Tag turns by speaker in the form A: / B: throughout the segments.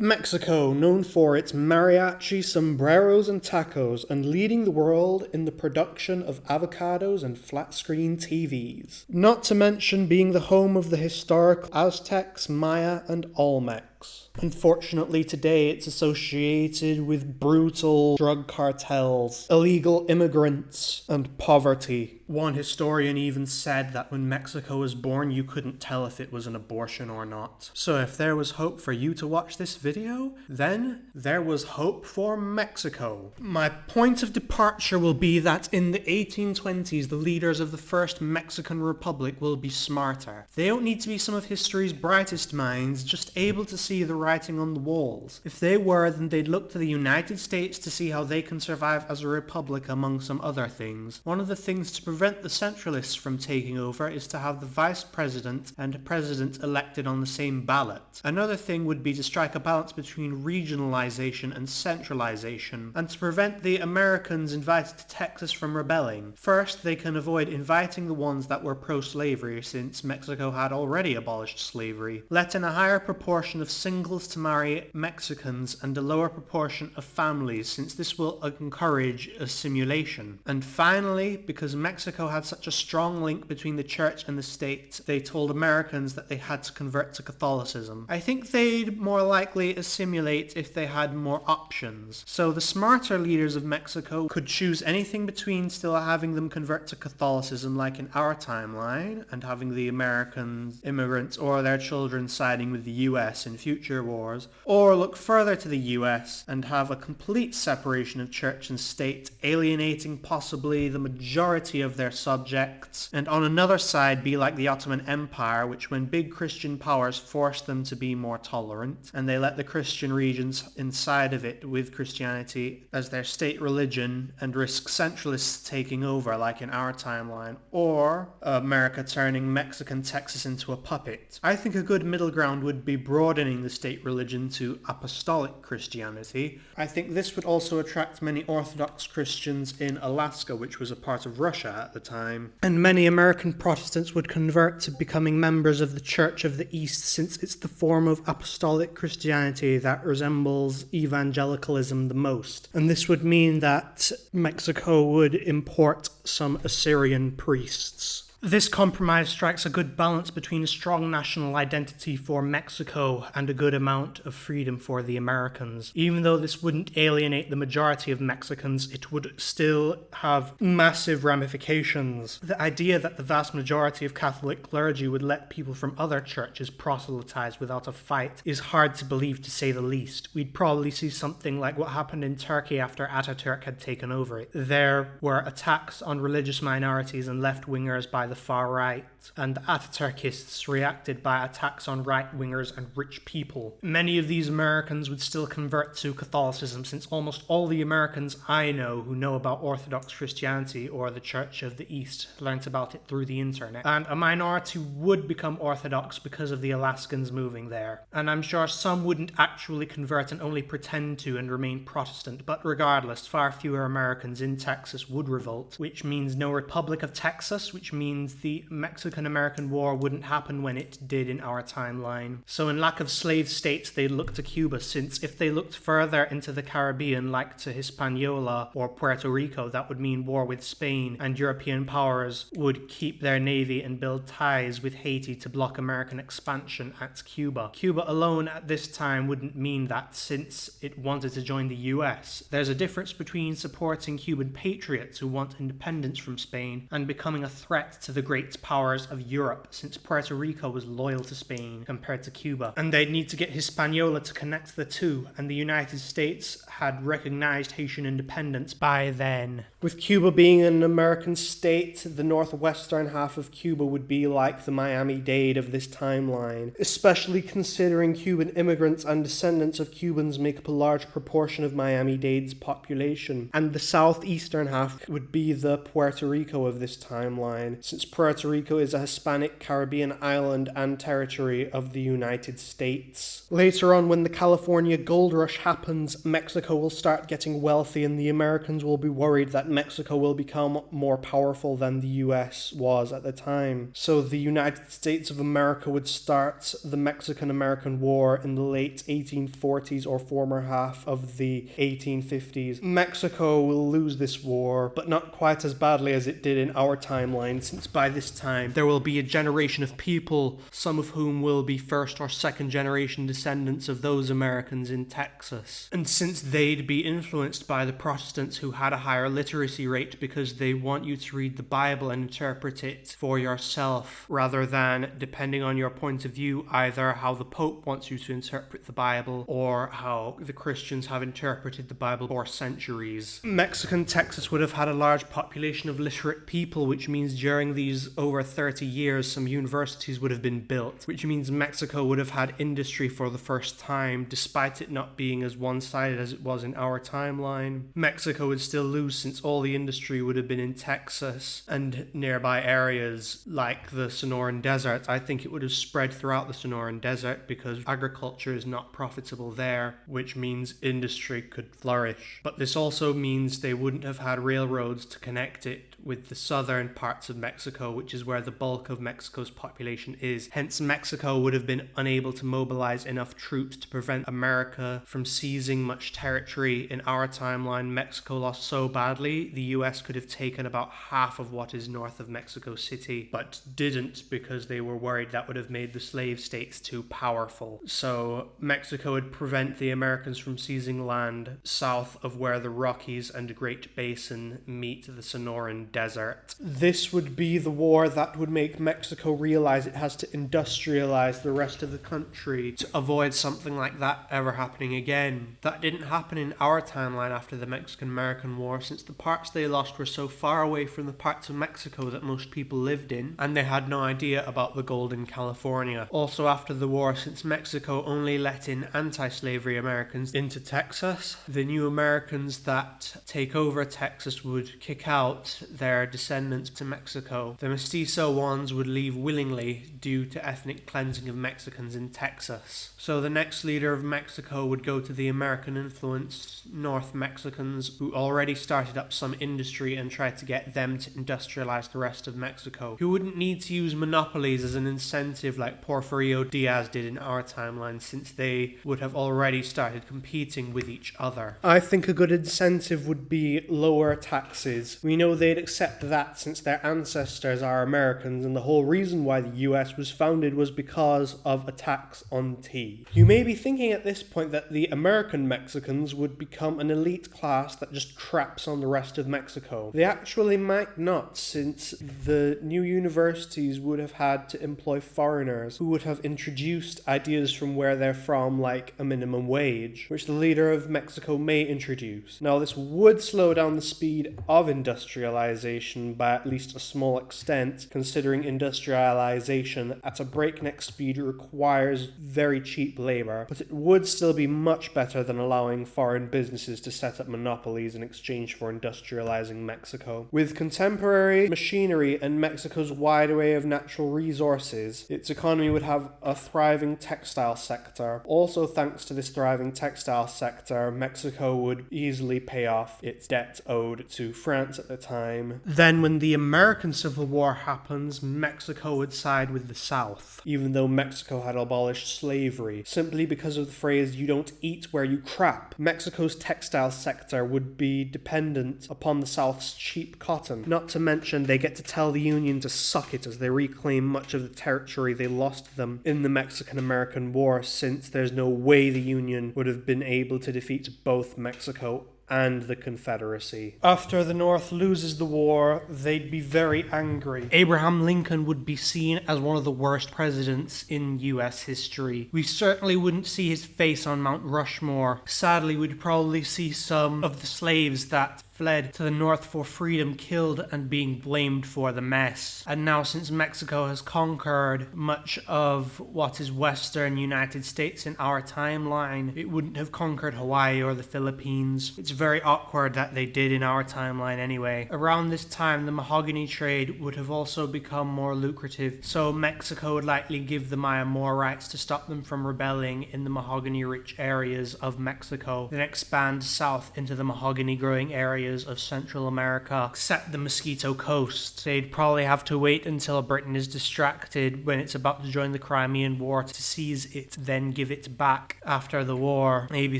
A: Mexico, known for its mariachi, sombreros, and tacos, and leading the world in the production of avocados and flat-screen TVs. Not to mention being the home of the historical Aztecs, Maya, and Olmecs. Unfortunately, today it's associated with brutal drug cartels, illegal immigrants, and poverty. One historian even said that when Mexico was born, you couldn't tell if it was an abortion or not. So if there was hope for you to watch this video, then there was hope for Mexico. My point of departure will be that in the 1820s, the leaders of the first Mexican Republic will be smarter. They don't need to be some of history's brightest minds, just able to see the writing on the walls. If they were, then they'd look to the United States to see how they can survive as a republic among some other things. One of the things to prevent the centralists from taking over is to have the vice president and president elected on the same ballot. Another thing would be to strike a balance between regionalization and centralization, and to prevent the Americans invited to Texas from rebelling. First, they can avoid inviting the ones that were pro-slavery, since Mexico had already abolished slavery. Let in a higher proportion of singles to marry Mexicans and a lower proportion of families, since this will encourage assimilation. And finally, because Mexico had such a strong link between the church and the state, they told Americans that they had to convert to Catholicism. I think they'd more likely assimilate if they had more options. So the smarter leaders of Mexico could choose anything between still having them convert to Catholicism like in our timeline, and having the American immigrants or their children siding with the US in future wars, or look further to the US and have a complete separation of church and state, alienating possibly the majority of their subjects, and on another side be like the Ottoman Empire, which when big Christian powers forced them to be more tolerant, and they let the Christian regions inside of it with Christianity as their state religion and risk centralists taking over like in our timeline, or America turning Mexican Texas into a puppet. I think a good middle ground would be broadening the state religion to apostolic Christianity. I think this would also attract many Orthodox Christians in Alaska, which was a part of Russia at the time. And many American Protestants would convert to becoming members of the Church of the East, since it's the form of apostolic Christianity that resembles evangelicalism the most. And this would mean that Mexico would import some Assyrian priests. This compromise strikes a good balance between a strong national identity for Mexico and a good amount of freedom for the Americans. Even though this wouldn't alienate the majority of Mexicans, it would still have massive ramifications. The idea that the vast majority of Catholic clergy would let people from other churches proselytize without a fight is hard to believe, to say the least. We'd probably see something like what happened in Turkey after Ataturk had taken over it. There were attacks on religious minorities and left-wingers by the far right, and the Ataturkists reacted by attacks on right-wingers and rich people. Many of these Americans would still convert to Catholicism, since almost all the Americans I know who know about Orthodox Christianity or the Church of the East learnt about it through the internet, and a minority would become Orthodox because of the Alaskans moving there. And I'm sure some wouldn't actually convert and only pretend to and remain Protestant, but regardless, far fewer Americans in Texas would revolt, which means no Republic of Texas, which means the Mexican-American War wouldn't happen when it did in our timeline. So in lack of slave states, they'd look to Cuba, since if they looked further into the Caribbean, like to Hispaniola or Puerto Rico, that would mean war with Spain, and European powers would keep their navy and build ties with Haiti to block American expansion at Cuba. Cuba alone at this time wouldn't mean that, since it wanted to join the US. There's a difference between supporting Cuban patriots who want independence from Spain and becoming a threat to the great powers of Europe, since Puerto Rico was loyal to Spain compared to Cuba. And they'd need to get Hispaniola to connect the two, and the United States had recognized Haitian independence by then. With Cuba being an American state, the northwestern half of Cuba would be like the Miami-Dade of this timeline, especially considering Cuban immigrants and descendants of Cubans make up a large proportion of Miami-Dade's population. And the southeastern half would be the Puerto Rico of this timeline, since since Puerto Rico is a Hispanic Caribbean island and territory of the United States. Later on, when the California gold rush happens, Mexico will start getting wealthy and the Americans will be worried that Mexico will become more powerful than the US was at the time. So the United States of America would start the Mexican-American War in the late 1840s or former half of the 1850s. Mexico will lose this war, but not quite as badly as it did in our timeline, since by this time there will be a generation of people, some of whom will be first or second generation descendants of those Americans in Texas. And since they'd be influenced by the Protestants who had a higher literacy rate because they want you to read the Bible and interpret it for yourself, rather than, depending on your point of view, either how the Pope wants you to interpret the Bible or how the Christians have interpreted the Bible for centuries. Mexican Texas would have had a large population of literate people, which means during these over 30 years some universities would have been built, which means Mexico would have had industry for the first time, despite it not being as one-sided as it was in our timeline. Mexico would still lose since all the industry would have been in Texas and nearby areas like the Sonoran Desert. I think it would have spread throughout the Sonoran Desert because agriculture is not profitable there, which means industry could flourish. But this also means they wouldn't have had railroads to connect it with the southern parts of Mexico, which is where the bulk of Mexico's population is. Hence, Mexico would have been unable to mobilize enough troops to prevent America from seizing much territory. In our timeline, Mexico lost so badly, the US could have taken about half of what is north of Mexico City, but didn't because they were worried that would have made the slave states too powerful. So Mexico would prevent the Americans from seizing land south of where the Rockies and the Great Basin meet the Sonoran Desert. This would be the war that would make Mexico realize it has to industrialize the rest of the country to avoid something like that ever happening again. That didn't happen in our timeline after the Mexican-American War, since the parts they lost were so far away from the parts of Mexico that most people lived in, and they had no idea about the gold in California. Also after the war, since Mexico only let in anti-slavery Americans into Texas, the new Americans that take over Texas would kick out their descendants to Mexico. The mestizo ones would leave willingly due to ethnic cleansing of Mexicans in Texas. So the next leader of Mexico would go to the American-influenced North Mexicans who already started up some industry and tried to get them to industrialize the rest of Mexico, who wouldn't need to use monopolies as an incentive like Porfirio Diaz did in our timeline, since they would have already started competing with each other. I think a good incentive would be lower taxes. We know they'd accept that since their ancestors are Americans, and the whole reason why the US was founded was because of a tax on tea. You may be thinking at this point that the American Mexicans would become an elite class that just craps on the rest of Mexico. They actually might not, since the new universities would have had to employ foreigners who would have introduced ideas from where they're from, like a minimum wage, which the leader of Mexico may introduce. Now, this would slow down the speed of industrialization by at least a small extent, considering industrialization at a breakneck speed requires very cheap labor, but it would still be much better than allowing foreign businesses to set up monopolies in exchange for industrializing Mexico. With contemporary machinery and Mexico's wide array of natural resources, its economy would have a thriving textile sector. Also, thanks to this thriving textile sector, Mexico would easily pay off its debt owed to France at the time. Then, when the American Civil War happens, Mexico would side with the South, even though Mexico had abolished slavery, simply because of the phrase, "you don't eat where you crap." Mexico's textile sector would be dependent upon the South's cheap cotton. Not to mention, they get to tell the Union to suck it as they reclaim much of the territory they lost to them in the Mexican-American War, since there's no way the Union would have been able to defeat both Mexico and the Confederacy. After the North loses the war, they'd be very angry. Abraham Lincoln would be seen as one of the worst presidents in US history. We certainly wouldn't see his face on Mount Rushmore. Sadly, we'd probably see some of the slaves that fled to the north for freedom, killed and being blamed for the mess. And now, since Mexico has conquered much of what is western United States in our timeline, it wouldn't have conquered Hawaii or the Philippines. It's very awkward that they did in our timeline anyway. Around this time, the mahogany trade would have also become more lucrative, so Mexico would likely give the Maya more rights to stop them from rebelling in the mahogany-rich areas of Mexico, then expand south into the mahogany-growing areas of Central America, except the Mosquito Coast. They'd probably have to wait until Britain is distracted when it's about to join the Crimean War to seize it, then give it back after the war. Maybe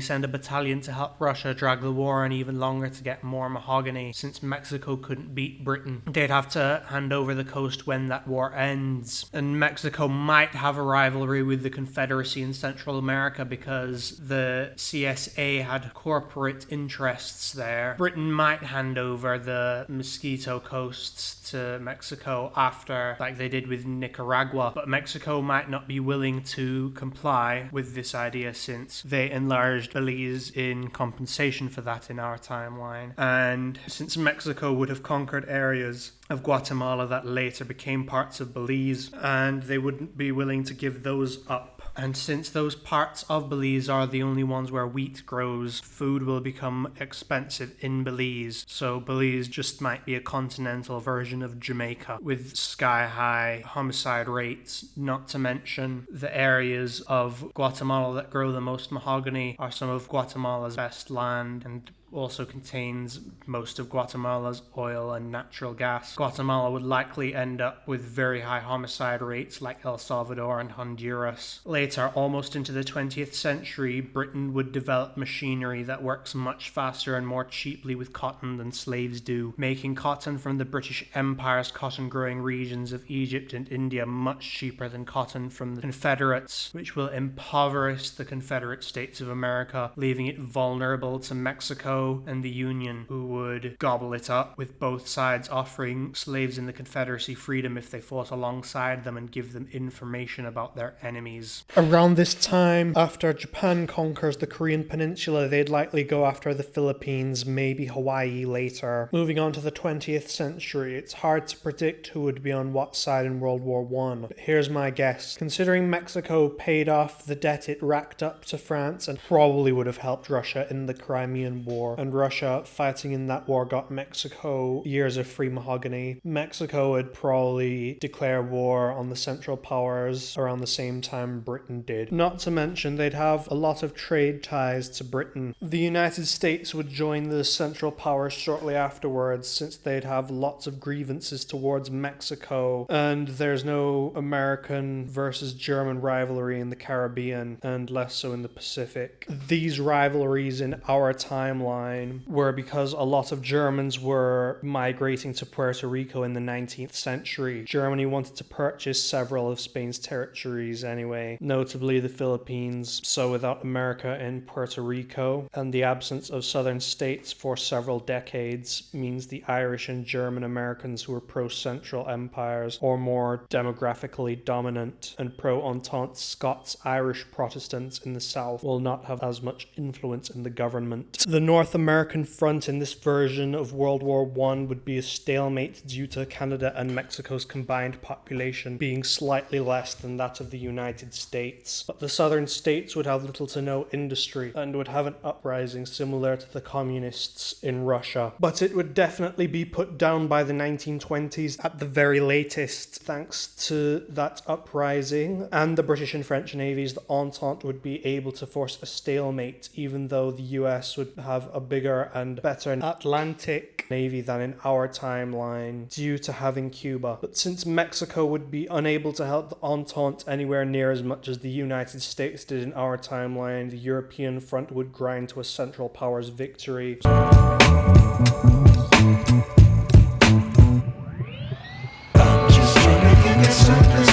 A: send a battalion to help Russia drag the war on even longer to get more mahogany, since Mexico couldn't beat Britain. They'd have to hand over the coast when that war ends. And Mexico might have a rivalry with the Confederacy in Central America because the CSA had corporate interests there. Britain might hand over the Mosquito Coasts to Mexico after, like they did with Nicaragua, but Mexico might not be willing to comply with this idea since they enlarged Belize in compensation for that in our timeline. And since Mexico would have conquered areas of Guatemala that later became parts of Belize, and they wouldn't be willing to give those up. And since those parts of Belize are the only ones where wheat grows, food will become expensive in Belize. So Belize just might be a continental version of Jamaica with sky-high homicide rates. Not to mention the areas of Guatemala that grow the most mahogany are some of Guatemala's best land and also contains most of Guatemala's oil and natural gas. Guatemala would likely end up with very high homicide rates like El Salvador and Honduras. Later, almost into the 20th century, Britain would develop machinery that works much faster and more cheaply with cotton than slaves do, making cotton from the British Empire's cotton-growing regions of Egypt and India much cheaper than cotton from the Confederates, which will impoverish the Confederate States of America, leaving it vulnerable to Mexico and the Union, who would gobble it up, with both sides offering slaves in the Confederacy freedom if they fought alongside them and give them information about their enemies. Around this time, after Japan conquers the Korean Peninsula, they'd likely go after the Philippines, maybe Hawaii later. Moving on to the 20th century, it's hard to predict who would be on what side in World War I, but here's my guess. Considering Mexico paid off the debt it racked up to France and probably would have helped Russia in the Crimean War, and Russia fighting in that war got Mexico years of free mahogany, Mexico would probably declare war on the Central Powers around the same time Britain did. Not to mention they'd have a lot of trade ties to Britain. The United States would join the Central Powers shortly afterwards, since they'd have lots of grievances towards Mexico, and there's no American versus German rivalry in the Caribbean, and less so in the Pacific. These rivalries in our timeline were because a lot of Germans were migrating to Puerto Rico in the 19th century. Germany wanted to purchase several of Spain's territories anyway, notably the Philippines. So without America in Puerto Rico, and the absence of southern states for several decades, means the Irish and German Americans who were pro-Central empires or more demographically dominant and pro-Entente Scots-Irish Protestants in the south will not have as much influence in the government. The North American front in this version of World War I would be a stalemate due to Canada and Mexico's combined population being slightly less than that of the United States. But the southern states would have little to no industry and would have an uprising similar to the communists in Russia. But it would definitely be put down by the 1920s at the very latest. Thanks to that uprising and the British and French navies, the Entente would be able to force a stalemate, even though the US would have a bigger and better Atlantic navy than in our timeline due to having Cuba. But since Mexico would be unable to help the Entente anywhere near as much as the United States did in our timeline, the European front would grind to a Central Powers victory.